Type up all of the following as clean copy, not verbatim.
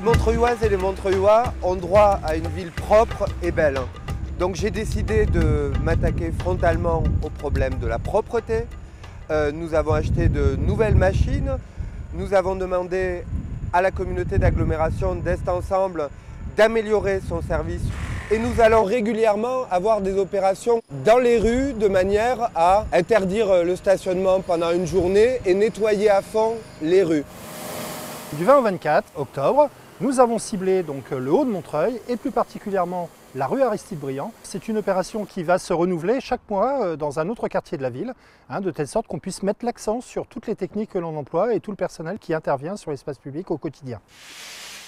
Montreuilloises et les Montreuillois ont droit à une ville propre et belle. Donc j'ai décidé de m'attaquer frontalement au problème de la propreté. Nous avons acheté de nouvelles machines. Nous avons demandé à la communauté d'agglomération d'Est Ensemble d'améliorer son service. Et nous allons régulièrement avoir des opérations dans les rues de manière à interdire le stationnement pendant une journée et nettoyer à fond les rues. Du 20 au 24 octobre, nous avons ciblé donc le haut de Montreuil et plus particulièrement la rue Aristide-Briand. C'est une opération qui va se renouveler chaque mois dans un autre quartier de la ville, de telle sorte qu'on puisse mettre l'accent sur toutes les techniques que l'on emploie et tout le personnel qui intervient sur l'espace public au quotidien.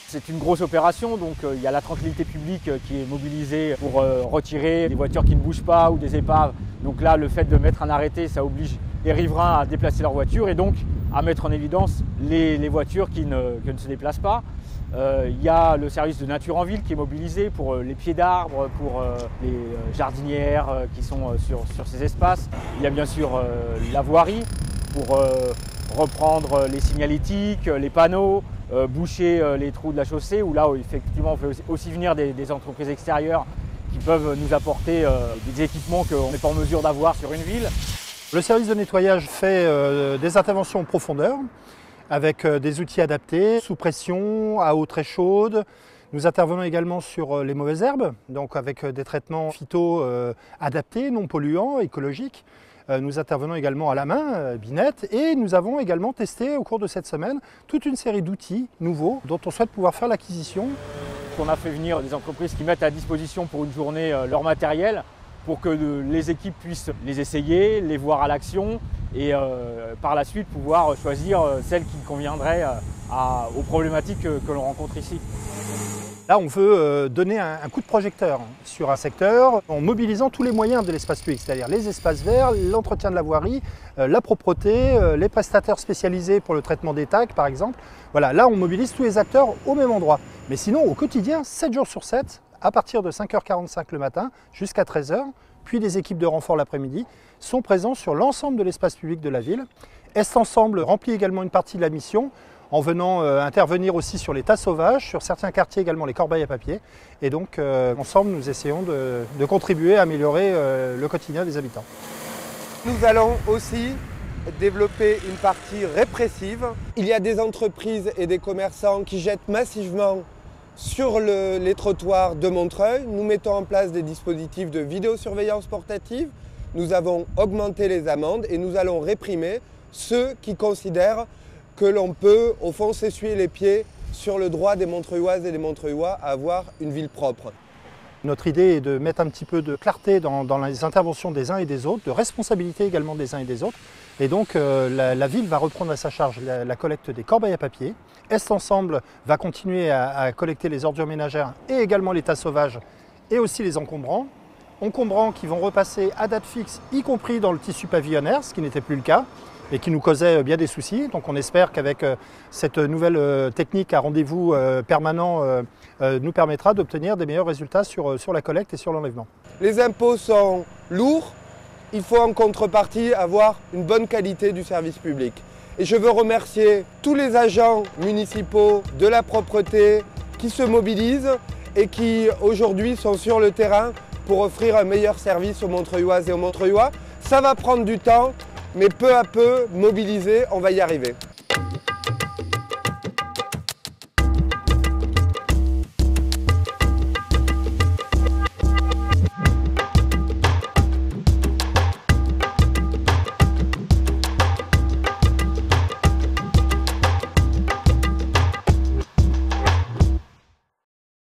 C'est une grosse opération, donc il y a la tranquillité publique qui est mobilisée pour retirer des voitures qui ne bougent pas ou des épaves. Donc là, le fait de mettre un arrêté, ça oblige les riverains à déplacer leurs voitures et donc à mettre en évidence les voitures qui ne se déplacent pas. Il y a le service de nature en ville qui est mobilisé pour les pieds d'arbres, pour les jardinières qui sont sur ces espaces. Il y a bien sûr la voirie pour reprendre les signalétiques, les panneaux, boucher les trous de la chaussée, où là effectivement on fait aussi venir des entreprises extérieures qui peuvent nous apporter des équipements qu'on n'est pas en mesure d'avoir sur une ville. Le service de nettoyage fait des interventions en profondeur avec des outils adaptés, sous pression, à eau très chaude. Nous intervenons également sur les mauvaises herbes, donc avec des traitements phyto adaptés, non polluants, écologiques. Nous intervenons également à la main, binette, et nous avons également testé au cours de cette semaine toute une série d'outils nouveaux dont on souhaite pouvoir faire l'acquisition. On a fait venir des entreprises qui mettent à disposition pour une journée leur matériel pour que les équipes puissent les essayer, les voir à l'action et par la suite pouvoir choisir celle qui conviendrait aux problématiques que l'on rencontre ici. Là, on veut donner un coup de projecteur sur un secteur en mobilisant tous les moyens de l'espace public, c'est-à-dire les espaces verts, l'entretien de la voirie, la propreté, les prestataires spécialisés pour le traitement des tags par exemple. Voilà, là on mobilise tous les acteurs au même endroit. Mais sinon, au quotidien, 7 jours sur 7, à partir de 5h45 le matin jusqu'à 13h, puis des équipes de renfort l'après-midi, sont présents sur l'ensemble de l'espace public de la ville. Est Ensemble remplit également une partie de la mission en venant intervenir aussi sur les tas sauvages, sur certains quartiers également les corbeilles à papier. Et donc ensemble nous essayons de contribuer à améliorer le quotidien des habitants. Nous allons aussi développer une partie répressive. Il y a des entreprises et des commerçants qui jettent massivement sur les trottoirs de Montreuil. Nous mettons en place des dispositifs de vidéosurveillance portative. Nous avons augmenté les amendes et nous allons réprimer ceux qui considèrent que l'on peut, au fond, s'essuyer les pieds sur le droit des Montreuilloises et des Montreuillois à avoir une ville propre. Notre idée est de mettre un petit peu de clarté dans les interventions des uns et des autres, de responsabilité également des uns et des autres. Et donc la ville va reprendre à sa charge la collecte des corbeilles à papier. Est Ensemble va continuer à collecter les ordures ménagères et également les tas sauvages et aussi les encombrants. Encombrants qui vont repasser à date fixe, y compris dans le tissu pavillonnaire, ce qui n'était plus le cas et qui nous causait bien des soucis. Donc on espère qu'avec cette nouvelle technique à rendez-vous permanent nous permettra d'obtenir des meilleurs résultats sur la collecte et sur l'enlèvement. Les impôts sont lourds, il faut en contrepartie avoir une bonne qualité du service public. Et je veux remercier tous les agents municipaux de la propreté qui se mobilisent et qui aujourd'hui sont sur le terrain pour offrir un meilleur service aux Montreuilloises et aux Montreuillois. Ça va prendre du temps, mais peu à peu, mobilisés, on va y arriver.